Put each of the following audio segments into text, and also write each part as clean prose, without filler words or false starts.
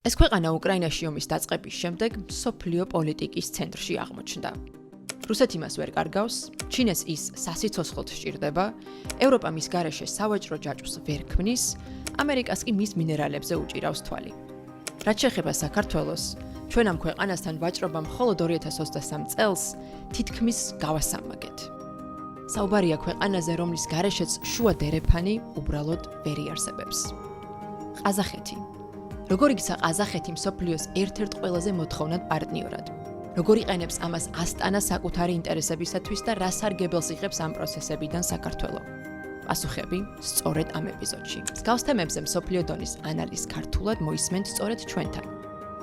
ეს ქვეყანა უკრაინაში ომის დაწყების შემდეგ მსოფლიო პოლიტიკის ცენტრში აღმოჩნდა. რუსეთი მას ვერ კარგავს, ჩინეთს ის სასიცოცხლოდ სჭირდება, ევროპა მის გარეშე სავაჭრო ჯაჭვს ვერ ქმნის, ამერიკას კი მის მინერალებზე უჭირავს თვალი. რაც შეეხება საქართველოს, ჩვენ ამ ქვეყანასთან ვაჭრობა მხოლოდ 2023 წელს თითქმის გავასამაგეთ. საუბარია ქვეყანაზე, რომლის გარეშეც შუა დერეფანი უბრალოდ ვერ იარსებებს. ყაზახეთი. როგორ იქცა ყაზახეთი მსოფლიოს ერთ-ერთ ყველაზე მოთხოვნად პარტნიორად? როგორ იყენებს ამას ასტანა საკუთარი ინტერესებისათვის და რა სარგებელს იღებს ამ პროცესებიდან საქართველო? პასუხები სწორედ ამ ეპიზოდში. მსგავს თემებზე მსოფლიო დონის ანალიზს ქართულად მოისმენთ სწორედ ჩვენთან.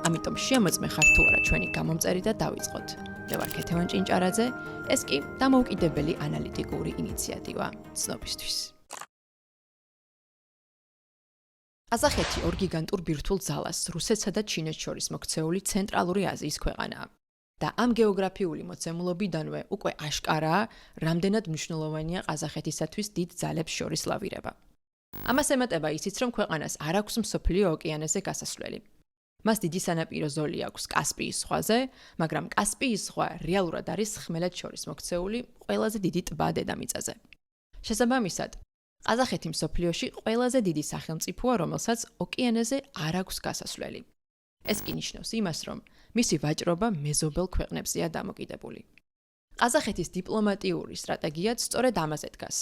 ამიტომ შეამოწმე ხარ თუ არა ჩვენი გამომწერი და დავიწყოთ. მე ვარ ქეთევან ჭინჭარაძე, ეს კი დამოუკიდებელი ანალიტიკური ინიციატივა ცნობისთვის. ყაზახეთი ორ გიგანტურ ბირთვულ ძალას რუსეთსა და ჩინეთს შორის მოქცეული ცენტრალური აზიის ქვეყანაა. და ამ გეოგრაფიული მოცემულობიდანვე უკვე აშკარაა, რამდენად მნიშვნელოვანია ყაზახეთისათვის დიდ ძალებს შორის ლავირება. ამას ემატება ისიც, რომ ქვეყანას არ აქვს მსოფლიო ოკეანეზე გასასვლელი. მას დიდი სანაპირო ზოლი აქვს კასპიის ზღვაზე, მაგრამ კასპიის ზღვა რეალურად არის ხმელეთს შორის მოქცეული ყველაზე დიდი ტბა დედამიწაზე. შესაბამისად, ყაზახეთი მსოფლიოში ყველაზე დიდი სახელმწიფოა, რომელსაც ოკეანეზე არ აქვს გასასვლელი. ეს კი ნიშნავს იმას, რომ მისი ვაჭრობა მეზობელ ქვეყნებზეა დამოკიდებული. ყაზახეთის დიპლომატიური სტრატეგიაც სწორედ ამაზე დგას.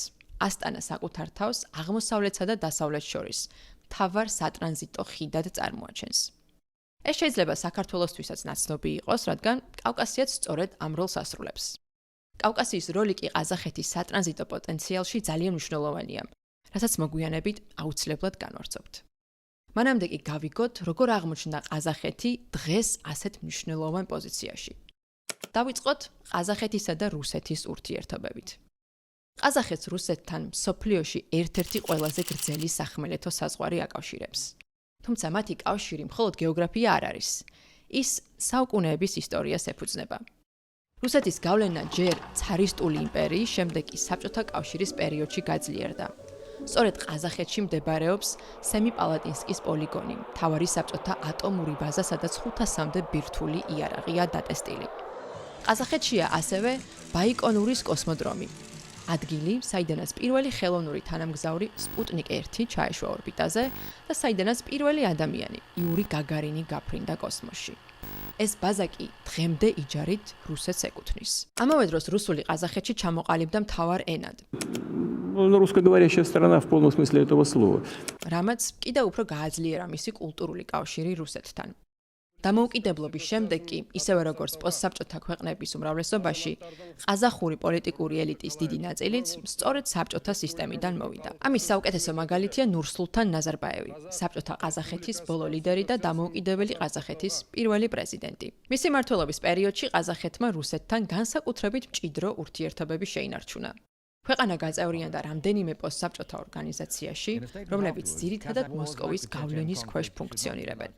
ასტანა საკუთარ თავს აღმოსავლეთსა და დასავლეთს შორის მთავარ სატრანზიტო ხიდად წარმოაჩენს. ეს შეიძლება საქართველოსთვისაც ნაცნობი იყოს, რადგან კავკასიაც სწორედ ამ როლს ასრულებს. კავკასიის როლი კი ყაზახეთის სატრანზიტო პოტენციალში ძალიან მნიშვნელოვანია, რასაც მოგვიანებით აუცილებლად განვარცობთ. მანამდე კი გავიგოთ, როგორ აღმოჩნდა ყაზახეთი დღეს ასეთ მნიშვნელოვან პოზიციაში. დავიწყოთ ყაზახეთისა და რუსეთის ურთიერთობებით. ყაზახეთს რუსეთთან მსოფლიოში ერთ-ერთი ყველაზე გრძელი სახმელეთო საზღვარი აკავშირებს. თუმცა მათი კავშირი მხოლოდ გეოგრაფია არ არის. ის საუკუნეების ისტორიას ეფუძნება. რუსეთის გავლენა ჯერ ცარისტული იმპერიის, შემდეგ კი საბჭოთა კავშირის პერიოდში გაძლიერდა. სწორედ ყაზახეთში მდებარეობს სემიპალატინსკის პოლიგონი, მთავარი საბჭოთა ატომური ბაზა, სადაც 500-მდე ბირთვული იარაღია დატესტილი. ყაზახეთშია ასევე ბაიკონურის კოსმოდრომი, ადგილი, საიდანაც პირველი ხელოვნური თანამგზავრი სპუტნიკ 1 ჩაეშვა ორბიტაზე და საიდანაც პირველი ადამიანი, იური გაგარინი გაფრინდა კოსმოსში. ეს ბაზა კი დღემდე იჯარით რუსეთს ეკუთვნის. ამავე დროს რუსული ყაზახეთში ჩამოყალიბდა მთავარ ენად. Русскоговорящая страна в полном смысле этого слова. რამაც კიდევ უფრო გააძლიერა მისი კულტურული კავშირი რუსეთთან. დამოუკიდებლობის შემდეგ კი, ისევე როგორც პოსტსაბჭოთა ქვეყნების უმრავლესობაში, ყაზახური პოლიტიკური ელიტის დიდი ნაწილიც სწორედ საბჭოთა სისტემიდან მოვიდა. ამის საუკეთესო მაგალითია ნურსულთან ნაზარბაევი, საბჭოთა ყაზახეთის ბოლო ლიდერი და დამოუკიდებელი ყაზახეთის პირველი პრეზიდენტი. მისი მმართველობის პერიოდში ყაზახეთმა რუსეთთან განსაკუთრებით მჭიდრო ურთიერთობები შეინარჩუნა. ქვეყანა გაწევრიანდა რამდენიმე პოსტსაბჭოთა ორგანიზაციაში, რომლებიც ძირითადად მოსკოვის გავლენის ქვეშ ფუნქციონირებენ.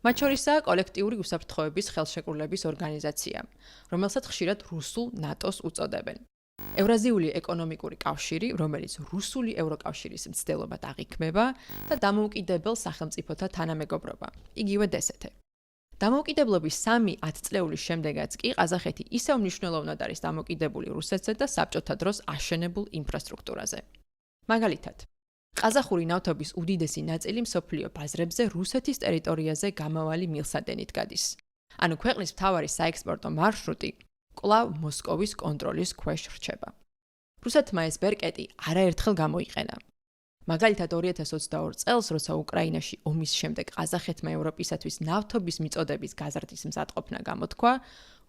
მათ შორისაა კოლექტიური უსაფრთხოების ხელშეკრულების ორგანიზაცია, რომელსაც ხშირად რუსულ ნატოს უწოდებენ. ევრაზიული ეკონომიკური კავშირი, რომელიც რუსული ევროკავშირის მცდელობად აღიქმება და დამოუკიდებელ სახელმწიფოთა თანამეგობრობა, იგივე ДСთ. დამოუკიდებლობის 3 ათწლეულის შემდეგაც კი ყაზახეთი ისევ მნიშვნელოვნად არის დამოკიდებული რუსეთზე და საბჭოთა დროს აშენებულ ინფრასტრუქტურაზე. მაგალითად, ყაზახური ნავთობის უდიდესი ნაწილი მსოფლიო ბაზრებზე რუსეთის ტერიტორიაზე გამავალი მილსადენით გადის. ანუ ქვეყნის მთავარი საექსპორტო მარშრუტი კვლავ მოსკოვის კონტროლის ქვეშ რჩება. რუსეთმა ეს ბერკეტი არაერთხელ გამოიყენა. მაგალითად 2022 წელს, როცა უკრაინაში ომის შემდეგ ყაზახეთმა ევროპისათვის ნავთობის მიწოდების გაზრდის მზადყოფნა გამოთქვა,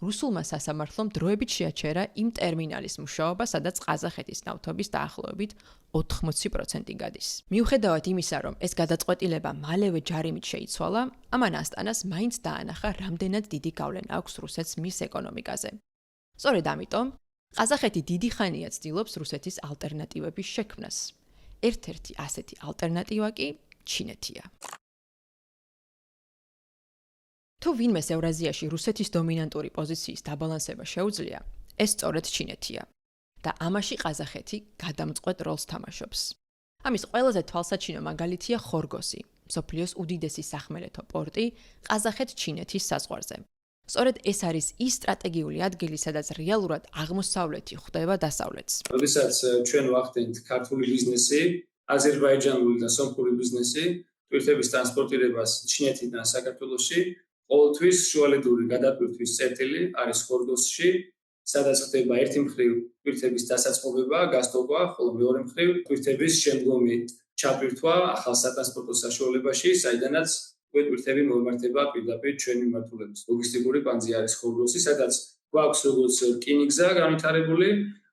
რუსულმა სასამართლომ დროებით შეაჩერა იმ ტერმინალის მუშაობა, სადაც ყაზახეთის ნავთობის დაახლოებით 80% გადის. მიუხედავად იმისა, რომ ეს გადაწყვეტილება მალევე ჯარიმით შეიცვალა, ამან ასტანას მაინც დაანახა, რამდენად დიდი გავლენა აქვს რუსეთს მის ეკონომიკაზე. სწორედ ამიტომ, ყაზახეთი დიდი ხანია ცდილობს რუსეთის ალტერნატივების შექმნას. ერთ-ერთი ასეთი ალტერნატივა კი ჩინეთია. თუ ვინმეს ევრაზიაში რუსეთის დომინანტური პოზიციის დაბალანსება შეუძლია, ეს სწორედ ჩინეთია და ამაში ყაზახეთი გადამწყვეტ როლს თამაშობს. ამის ყველაზე თვალსაჩინო მაგალითია ხორგოსი, მსოფლიოს უდიდესი სახმელეთო პორტი ყაზახეთ-ჩინეთის საზღვარზე. სწორედ ეს არის ის სტრატეგიული ადგილი, სადაც რეალურად აღმოსავლეთი ხვდება დასავლეთს. როდესაც ჩვენ ვახდენთ ქართული ბიზნესი, აზერბაიჯანული და სომხური ბიზნესი ტვირთების ტრანსპორტირებას ჩინეთიდან საქართველოში, ყოველთვის შუალედური გადაკვირთვის წერტილი არის ხორგოსში, სადაც ხდება ერთი მხრივ ტვირთების დასაწყობება, გასტოკვა, ხოლო მეორე მხრივ ტვირთების შემდგომი ჩატვირთვა ახალ სატრანსპორტო საშუალებაში, საიდანაც ტვირთები მოემართება პირდაპირ ჩვენი მიმართულების. ლოგისტიკური კვანძი არის ხორგოსი, სადაც გვაქვს როგორც რკინიგზა განვითარებული,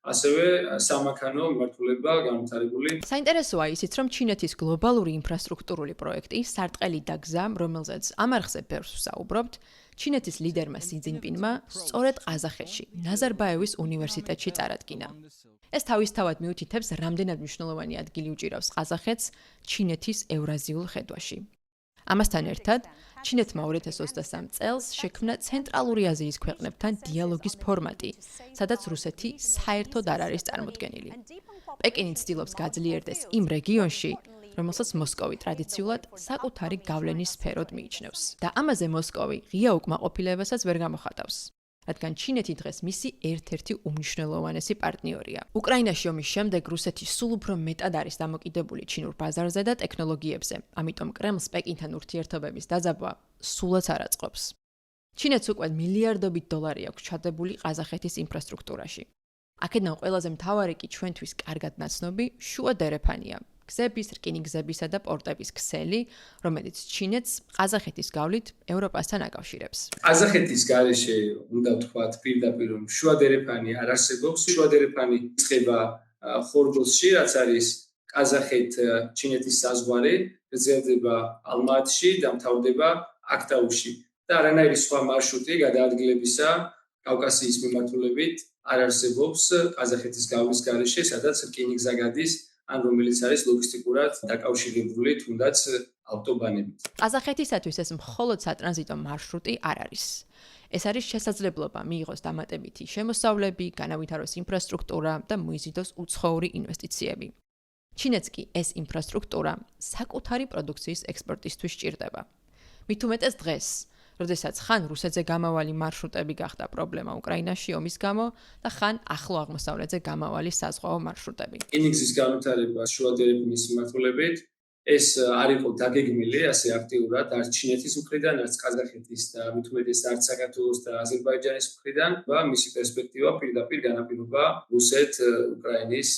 ასევე სამანქანო მიმართულება განვითარებული. საინტერესოა ისიც, რომ ჩინეთის გლობალური ინფრასტრუქტურული პროექტი სარტყელი და გზა, რომელზეც ამ არხზე ბევრს ვსაუბრობთ, ჩინეთის ლიდერმა სი ძინპინმა სწორედ ყაზახეთში, ნაზარბაევის უნივერსიტეტში წარადგინა. ეს თავისთავად მიუთითებს, რამდენად მნიშვნელოვანი ადგილი უჭირავს ყაზახეთს ჩინეთის ევრაზიულ ხედვაში. ამასთან ერთად, ჩინეთმა 2023 წელს შექმნა ცენტრალური აზიის ქვეყნებთან დიალოგის ფორმატი, სადაც რუსეთი საერთოდ არ არის წარმოდგენილი. პეკინი ცდილობს გაძლიერდეს იმ რეგიონში, რომელსაც მოსკოვი ტრადიციულად საკუთარი გავლენის სფეროდ მიიჩნევს. და ამაზე მოსკოვი ღია უკმაყოფილებასაც ვერ გამოხატავს, რადგან ჩინეთი დღეს მისი ერთ-ერთი უმნიშვნელოვანესი პარტნიორია. უკრაინაში ომის შემდეგ რუსეთი სულ უფრო მეტად არის დამოკიდებული ჩინურ ბაზარზე და ტექნოლოგიებზე, ამიტომ კრემლს პეკინთან ურთიერთობების დაძაბვა სულაც არ აწყობს. ჩინეთს უკვე მილიარდობით დოლარი აქვს ჩადებული ყაზახეთის ინფრასტრუქტურაში. აქედან ყველაზე მთავარი კი ჩვენთვის კარგად ნაცნობი შუა დერეფანია. გზების, რკინიგზებისა და პორტების ქსელი, რომელიც ჩინეთს ყაზახეთის გავლით ევროპასთან აკავშირებს. ყაზახეთის გარეშე უნდა ვთქვათ პირდაპირ რომ შუა დერეფანი არ არსებობს. შუა დერეფანი იწყება ხორგოსში, რაც არის ყაზახეთ-ჩინეთის საზღვარი, გრძელდება ალმატში და მთავრდება აქტაუში. და არანაირი სხვა მარშრუტი გადაადგილებისა კავკასიის მიმართულებით არ არსებობს ყაზახეთის გავლის გარეშე, სადაც რკინიგზა გადის, ან რომელიც არის ლოგისტიკურად დაკავშირებული თუნდაც ავტობანებით. ყაზახეთისათვის ეს მხოლოდ სატრანზიტო მარშრუტი არ არის. ეს არის შესაძლებლობა მიიღოს დამატებითი შემოსავლები, განავითაროს ინფრასტრუქტურა და მოიზიდოს უცხოური ინვესტიციები. ჩინეთს კი ეს ინფრასტრუქტურა საკუთარი პროდუქციის ექსპორტისთვის სჭირდება. მით უმეტეს დღეს, როდესაც ხან რუსეთზე გამავალი მარშრუტები გახდა პრობლემა უკრაინაში ომის გამო და ხან ახლო აღმოსავლეთზე გამავალი საზღვაო მარშრუტები. რკინიგზის განვითარება შუა დერეფნის მიმართულებით ეს არ იყო დაგეგმილი ასე აქტიურად არც ჩინეთის მხრიდან, არც ყაზახეთის და მით უმეტეს არც საქართველოს და აზერბაიჯანის მხრიდან და მისი პერსპექტივა პირდაპირ განაპირობა რუსეთ-უკრაინის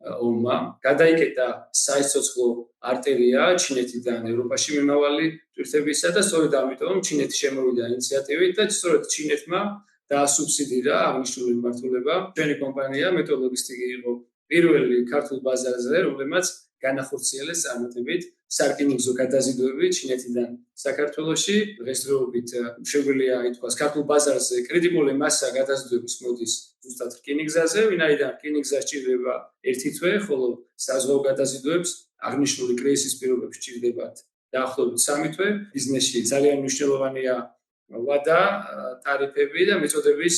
ომმა. გადაიკეტა საიცოცხლო არტერია ჩინეთიდან ევროპაში მიმავალი ტვირთებისა და სწორედ ამიტომ ჩინეთი შემოვიდა ინიციატივით და სწორედ ჩინეთმა დაასუბსიდირა აღნიშნული მიმართულება. ჩვენი კომპანია მეტალოგისტიკი იყო პირველი ქართულ ბაზარზე, რომელმაც განახორციელეს წარმატებით სარკინიგზო გადაზიდვები ჩინეთიდან საქართველოში. დღესდღეობით შეგვიძლია ითქვას, ქართულ ბაზარზე კრიტიკული მასა გადაზიდვების მოდის ზუსტად რკინიგზაზე, ვინაიდან რკინიგზა სჭირდება ერთი თვე, ხოლო საზღვაო გადაზიდვებს აღნიშნული კრიზისის პირობებში სჭირდებათ დაახლოებით 3 თვე. ბიზნესში ძალიან მნიშვნელოვანია ვადა, ტარიფები და მეთოდების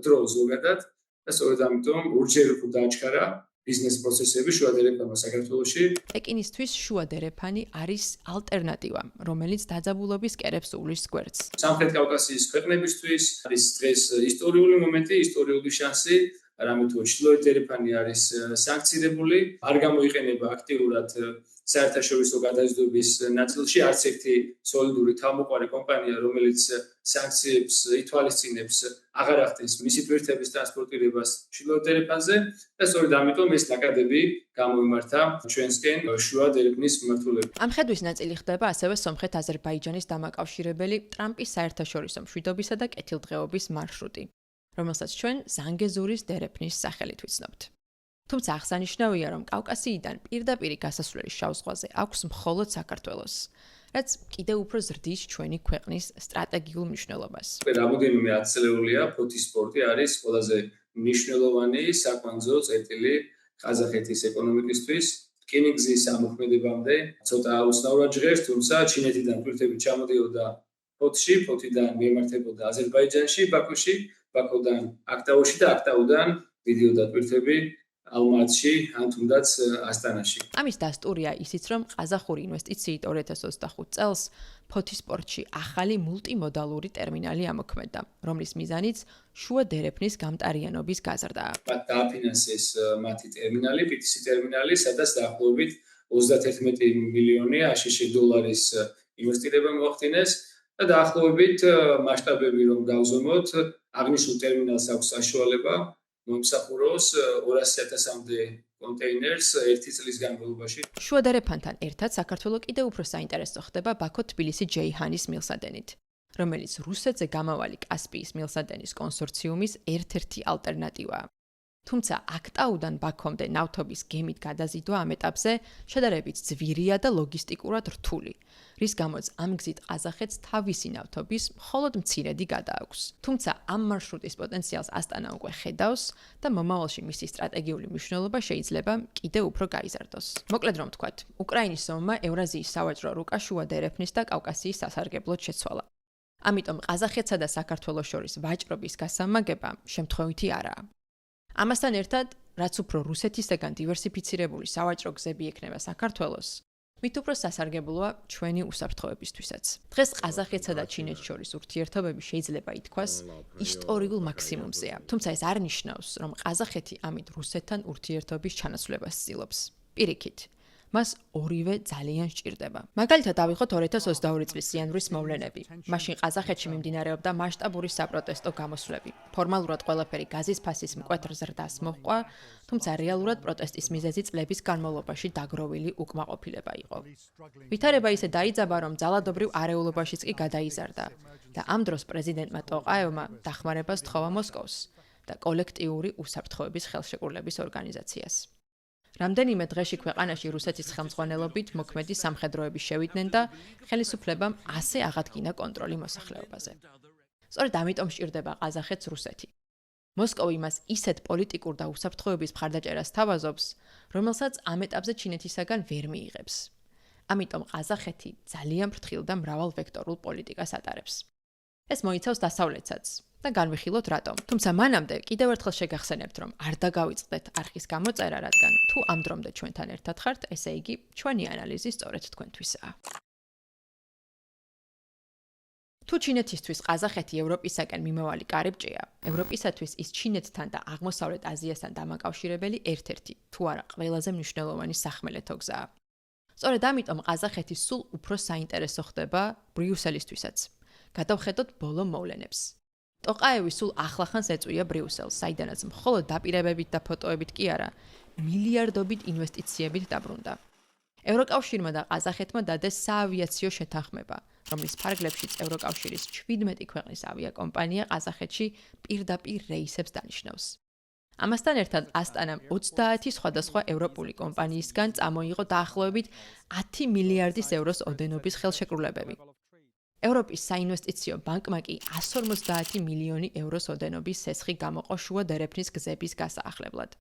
დრო ზოგადად და სწორედ ამიტომ ორჯერ უფრო დააჩქარა ბიზნეს პროცესები შუა დერეფანმა საქართველოში. პეკინისთვის შუა დერეფანი არის ალტერნატივა, რომელიც დაძაბულობის კერებს უვლის გვერდს. სამხრეთ კავკასიის ქვეყნებისთვის არის დღეს ისტორიული მომენტი, ისტორიული შანსი, რამე თუ ჩრდილოეთ დერეფანი არის სანქცირებული, არ გამოიყენება აქტიურად საერთაშორისო გადაზიდვების ნაწილში, არც ერთი სოლიდური თავმოყარი კომპანია, რომელიც სანქციებს ითვალისწინებს, აღარ ახდენს მისი ტვირთების ტრანსპორტირებას ჩრდილოეთ დერეფანზე და სწორედ ამიტომ ეს ნაკადები გამოიმართა ჩვენსკენ შუა დერეფნის მიმართულებით. ამ ხედვის ნაწილი ხდება ასევე სომხეთ-აზერბაიჯანის დამაკავშირებელი ტრამპის საერთაშორისო მშვიდობისა და კეთილდღეობის მარშრუტი, რომელსაც ჩვენ ზანგეზურის დერეფნის სახელით ვიცნობთ. თუმცა აღსანიშნავია, რომ კავკასიიდან პირდაპირი გასასვლელი შავ ზღვაზე აქვს მხოლოდ საქართველოს, რაც კიდევ უფრო ზრდის ჩვენი ქვეყნის სტრატეგიულ მნიშვნელობას. რამოდენიმე ათწლეულია ფოთის პორტი არის ყველაზე მნიშვნელოვანი საკვანძო წერტილი ყაზახეთის ეკონომიკისთვის. რკინიგზის ამოქმედებამდე ცოტა უცნაურად ჟღერს, თუმცა ჩინეთიდან ტვირთები ჩამოდიოდა ფოთში, ფოთიდან მიემართებოდა აზერბაიჯანში, ბაქოში, ბაქოდან აქტაუში და აქტაუდან მიდიოდა ტვირთები ალმატში, ან თუნდაც ასტანაში. ამის დასტურია ისიც, რომ ყაზახური ინვესტიციით 2025 წელს ფოთის პორტში ახალი მულტიმოდალური ტერმინალი ამოქმედა, რომლის მიზანიც შუა დერეფნის გამტარიანობის გაზრდაა. მათ დააფინანსეს მათი ტერმინალი, PTC ტერმინალი, სადაც დაახლოებით 31 მილიონი აშშ დოლარის ინვესტირება მოახდინეს და დაახლოებით მასშტაბები რომ გავზომოთ, აღნიშნულ ტერმინალს აქვს საშუალება მომსახუროს 200,000-მდე კონტეინერს ერთი წლის განმავლობაში. შუა დერეფანთან ერთად საქართველო კიდევ უფრო საინტერესო ხდება ბაქო-თბილისი-ჯეიჰანის მილსადენით, რომელიც რუსეთზე გამავალი კასპიის მილსადენის კონსორციუმის ერთ-ერთი ალტერნატივაა. თუმცა აქტაუდან ბაქომდე ნავთობის გემით გადაზიდვა ამ ეტაპზე შედარებით ძვირია და ლოგისტიკურად რთული, რის გამოც ამ გზით ყაზახეთს თავისი ნავთობის მხოლოდ მცირედი გადააქვს. თუმცა ამ მარშრუტის პოტენციალს ასტანა უკვე ხედავს და მომავალში მისი სტრატეგიული მნიშვნელობა შეიძლება კიდევ უფრო გაიზარდოს. მოკლედ რომ ვთქვათ, უკრაინის ომმა ევრაზიის სავაჭრო რუკა შუა დერეფნის და კავკასიის სასარგებლოდ შეცვალა. ამიტომ ყაზახეთსა და საქართველოს შორის ვაჭრობის გასამაგება შემთხვევითი არაა. ამასთან ერთად, რაც უფრო რუსეთისგან დივერსიფიცირებული სავაჭრო გზები ექნება საქართველოს, მით უფრო სასარგებლოა ჩვენი უსაფრთხოებისთვისაც. დღეს ყაზახეთსა და ჩინეთს შორის ურთიერთობები შეიძლება ითქვას ისტორიულ მაქსიმუმზეა, თუმცა ეს არ ნიშნავს, რომ ყაზახეთი ამით რუსეთთან ურთიერთობის ჩანაცვლებას ცდილობს. პირიქით, მას ორივე ძალიან სჭირდება. მაგალითად, ავიღოთ 2022 წლის იანვრის მოვლენები. მაშინ ყაზახეთში მიმდინარეობდა მასშტაბური საპროტესტო გამოსვლები. ფორმალურად ყველაფერი გაზის ფასის მკვეთრ ზრდას მოჰყვა, თუმცა რეალურად პროტესტის მიზეზი წლების განმავლობაში დაგროვილი უკმაყოფილება იყო. ვითარება ისე დაიძაბა, რომ ძალადობრივ არეულობაშიც კი გადაიზარდა და ამ დროს პრეზიდენტმა ტოყაევმა დახმარებას თხოვა მოსკოვს და კოლექტიური უსაფრთხოების ხელშეკრულების ორგანიზაციას. რამდენიმე დღეში ქვეყანაში რუსეთის ხელმძღვანელობით მოქმედი სამხედროები შევიდნენ და ხელისუფლებამ ასე აღადგინა კონტროლი მოსახლეობაზე. სწორედ ამიტომ სჭირდება ყაზახეთს რუსეთი. მოსკოვი მას ისეთ პოლიტიკურ და უსაფრთხოების მხარდაჭერას თავაზობს, რომელსაც ამ ეტაპზე ჩინეთისაგან ვერ მიიღებს. ამიტომ ყაზახეთი ძალიან ფრთხილ და მრავალვექტორულ პოლიტიკას ატარებს. ეს მოიცავს დასავლეთსაც და განვიხილოთ რატომ. თუმცა მანამდე კიდევ ერთხელ შეგახსენებთ, რომ არ დაგავიწყდეთ არხის გამოწერა, რადგან თუ ამ დრომდე ჩვენთან ერთად ხართ, ესე იგი ჩვენი ანალიზი სწორედ თქვენთვისაა. თუ ჩინეთისთვის ყაზახეთი ევროპისაგან მიმავალი კარიბჭეა, ევროპისათვის ის ჩინეთთან და აღმოსავლეთ აზიასთან დამაკავშირებელი ერთ-ერთი, თუ არა ყველაზე მნიშვნელოვანი სახმელეთო გზაა. სწორედ ამიტომ ყაზახეთი სულ უფრო საინტერესო ხდება ბრიუსელისთვისაც. გადავხედოთ ბოლო მოვლენებს. ტოყაევი სულ ახლახანს ეწვია ბრიუსელს, საიდანაც მხოლოდ დაპირებებით და ფოტოებით კი არა, მილიარდობით ინვესტიციებით დაბრუნდა. ევროკავშირმა და ყაზახეთმა დადეს საავიაციო შეთანხმება, რომლის ფარგლებშიც ევროკავშირის 17 ქვეყნის ავიაკომპანია ყაზახეთში პირდაპირ რეისებს დანიშნავს. ამასთან ერთად ასტანამ 30 სხვადასხვა ევროპული კომპანიისგან წამოიღო დაახლოებით 10 მილიარდის ევროს ოდენობის ხელშეკრულებები. ევროპის საინვესტიციო ბანკმა კი 150 მილიონი ევროს ოდენობის სესხი გამოყო შუა დერეფნის გზების გასაახლებლად.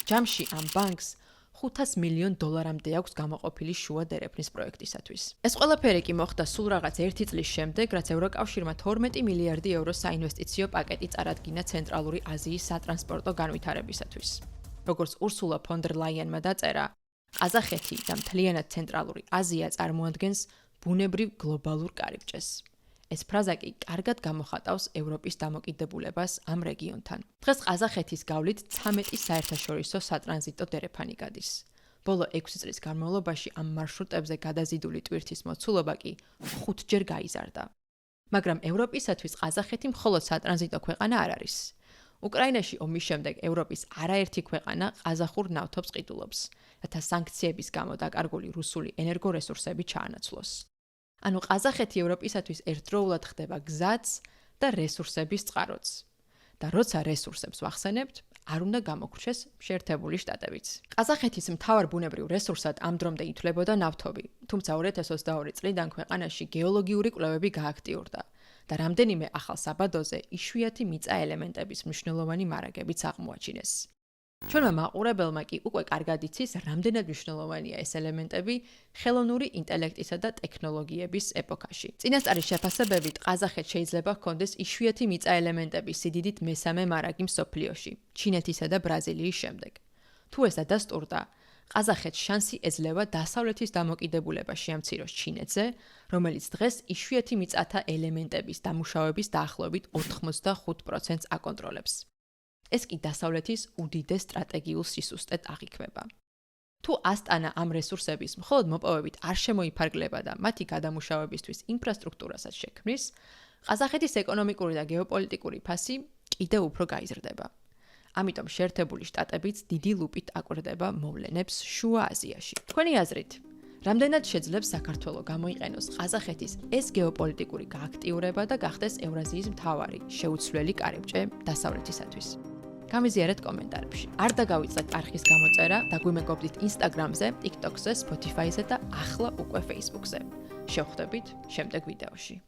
ჯამში ამ ბანკს 500 მილიონ დოლარამდე აქვს გამოყოფილი შუა დერეფნის პროექტისათვის. ეს ყველაფერი კი მოხდა სულ რაღაც 1 წლის შემდეგ, რაც ევროკავშირმა 12 მილიარდი ევროს საინვესტიციო პაკეტი წარადგინა ცენტრალური აზიის სატრანსპორტო განვითარებისათვის. როგორც ურსულა ფონ დერ ლაიენმა დაწერა, ყაზახეთი და მთლიანად ცენტრალური აზია წარმოადგენს ბუნებრივ გლობალურ კარიბჭეს. ეს ფრაზა კი კარგად გამოხატავს ევროპის დამოკიდებულებას ამ რეგიონთან. დღეს ყაზახეთის გავლით 13 საერთაშორისო სატრანზიტო დერეფანი გადის. ბოლო 6 წლის განმავლობაში ამ მარშრუტებზე გადაზიდული ტვირთის მოცულობა კი 5-ჯერ გაიზარდა. მაგრამ ევროპისათვის ყაზახეთი მხოლოდ სატრანზიტო ქვეყანა არ არის. უკრაინაში ომის შემდეგ ევროპის არაერთი ქვეყანა ყაზახურ ნავთობს ყიდულობს, რათა სანქციების გამო დაკარგული რუსული ენერგორესურსები ჩაანაცვლოს. ანუ ყაზახეთი ევროპისათვის ერთდროულად ხდება გზაც და რესურსების წყაროც. და როცა რესურსებს ვახსენებთ, არ უნდა გამოგრჩეს შეერთებული შტატებიც. ყაზახეთის მთავარ ბუნებრივ რესურსად ამ დრომდე ითვლებოდა ნავთობი, თუმცა 2022 წლიდან ქვეყანაში გეოლოგიური კვლევები გააქტიურდა და რამდენიმე ახალ საბადოზე იშვიათი მიწა ელემენტების მნიშვნელოვანი მარაგებიც აღმოაჩინეს. ჩვენმა მაყურებელმა კი უკვე კარგად იცის, რამდენად მნიშვნელოვანია ეს ელემენტები ხელოვნური ინტელექტისა და ტექნოლოგიების ეპოქაში. წინასწარის შეფასებებით, ყაზახეთს შეიძლება ჰქონდეს იშვიათი მიწა ელემენტების სიდიდით მესამე მარაგი მსოფლიოში, ჩინეთისა და ბრაზილიის შემდეგ. თუ ეს დადასტურდა, ყაზახეთს შანსი ეძლევა დასავლეთის დამოკიდებულება შეამციროს ჩინეთზე, რომელიც დღეს იშვიათი მიწათა ელემენტების დამუშავების დაახლოებით 85%-ს აკონტროლებს. ეს კი დასავლეთის უდიდეს სტრატეგიულ სისუსტედ აღიქვება. თუ ასტანა ამ რესურსების მხოლოდ მოპოვებით არ შემოიფარგლება და მათი გადამუშავებისთვის ინფრასტრუქტურასაც შექმნის, ყაზახეთის ეკონომიკური და გეოპოლიტიკური ფასი კიდევ უფრო გაიზრდება. ამიტომ შეერთებული შტატებიც დიდი ლუპით აკვირდება მოვლენებს შუა აზიაში. თქვენი აზრით, რამდენად შეძლებს საქართველოს გამოიყენოს ყაზახეთის ეს გეოპოლიტიკური გააქტიურება და გახდეს ევრაზიის მთავარი შეუცვლელი კარიბჭე დასავლეთისათვის? გამიზიარეთ კომენტარებში. არ დაგავიწყდეთ არხის გამოწერა და გვიმეგობრდით Instagram-ზე, TikTok-ზე, Spotify-ზე და ახლა უკვე Facebook-ზე. შევხვდებით შემდეგ ვიდეოში.